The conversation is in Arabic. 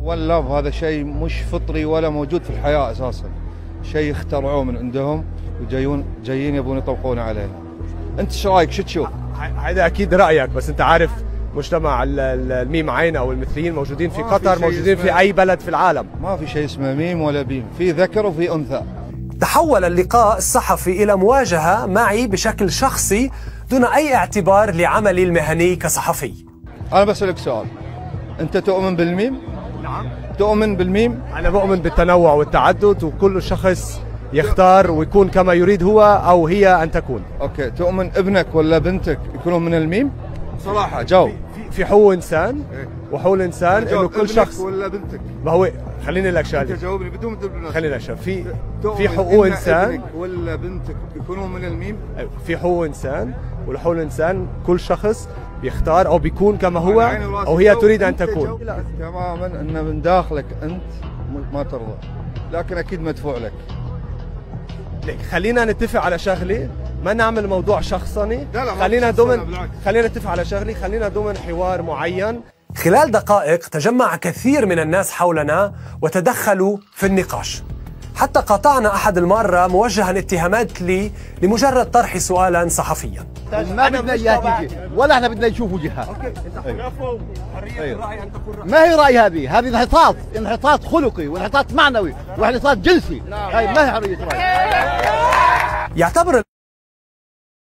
واللاف هذا شيء مش فطري ولا موجود في الحياة أساسا، شيء اخترعوه من عندهم وجايين يبون يطبقون علينا. أنت ايش رايك؟ شو تشوف؟ هذا أكيد رأيك، بس أنت عارف مجتمع الميم عين أو المثليين موجودين في قطر، موجودين في أي بلد في العالم. ما في شيء اسمه ميم ولا بيم، في ذكر وفي أنثى. تحول اللقاء الصحفي إلى مواجهة معي بشكل شخصي دون أي اعتبار لعملي المهني كصحفي. أنا بسألك سؤال، أنت تؤمن بالميم؟ نعم. تؤمن بالميم؟ أنا بؤمن بالتنوع والتعدد، وكل شخص يختار ويكون كما يريد هو أو هي أن تكون. أوكي، تؤمن ابنك ولا بنتك يكونون من الميم؟ صراحة جاوب. في حقوق إنسان، وحقوق الإنسان إنه كل شخص. ولا بنتك؟ ما هو خليني لك شغله. أنت جاوبني بدون ما خليني لك شغله. في حقوق إنسان. ابنك ولا بنتك يكونون من الميم؟ في حقوق إنسان، والحقوق الإنسان كل شخص بيختار أو بيكون كما هو أو هي تريد أن تكون. تماما أن من داخلك أنت ما ترضى، لكن أكيد مدفوع لك. خلينا نتفق على شغله، ما نعمل موضوع شخصني. خلينا نتفق على شغله، خلينا ضمن حوار معين. خلال دقائق تجمع كثير من الناس حولنا وتدخلوا في النقاش، حتى قاطعنا أحد المارة موجها اتهامات لي لمجرد طرح سؤالا صحفيا. ما بدنا اياه تيجي ولا احنا بدنا نشوفه جهه. اوكي، انت خلافه حريه الراي ان تكون رأي. ما هي راي هذه انحطاط خلقي وانحطاط معنوي وانحطاط جنسي. هاي ما هي حريه راي. يعتبر